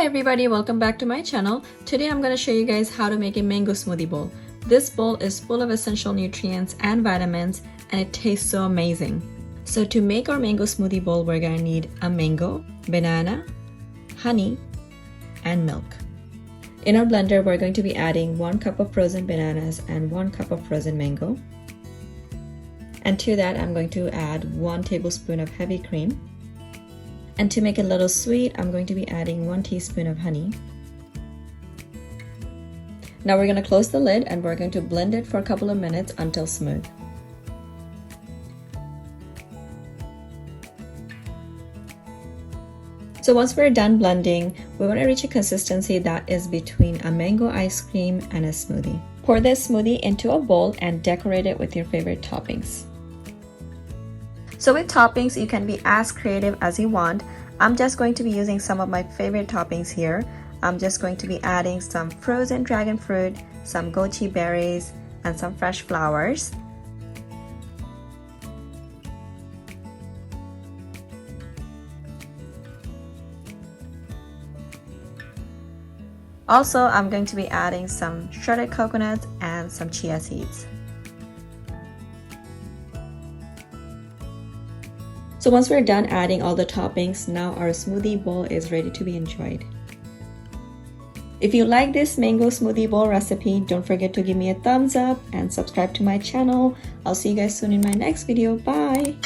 Hi everybody, welcome back to my channel. Today I'm going to show you guys how to make a mango smoothie bowl. This bowl is full of essential nutrients and vitamins and it tastes so amazing. So to make our mango smoothie bowl, we're going to need a mango, banana, honey, and milk. In our blender, we're going to be adding 1 cup of frozen bananas and 1 cup of frozen mango. And to that, I'm going to add 1 tablespoon of heavy cream. And to make it a little sweet, I'm going to be adding 1 teaspoon of honey. Now we're going to close the lid and we're going to blend it for a couple of minutes until smooth. So once we're done blending, we want to reach a consistency that is between a mango ice cream and a smoothie. Pour this smoothie into a bowl and decorate it with your favorite toppings. So with toppings, you can be as creative as you want. I'm just going to be using some of my favorite toppings here. I'm just going to be adding some frozen dragon fruit, some goji berries, and some fresh flowers. Also, I'm going to be adding some shredded coconuts and some chia seeds. So once we're done adding all the toppings, now our smoothie bowl is ready to be enjoyed. If you like this mango smoothie bowl recipe, don't forget to give me a thumbs up and subscribe to my channel. I'll see you guys soon in my next video. Bye!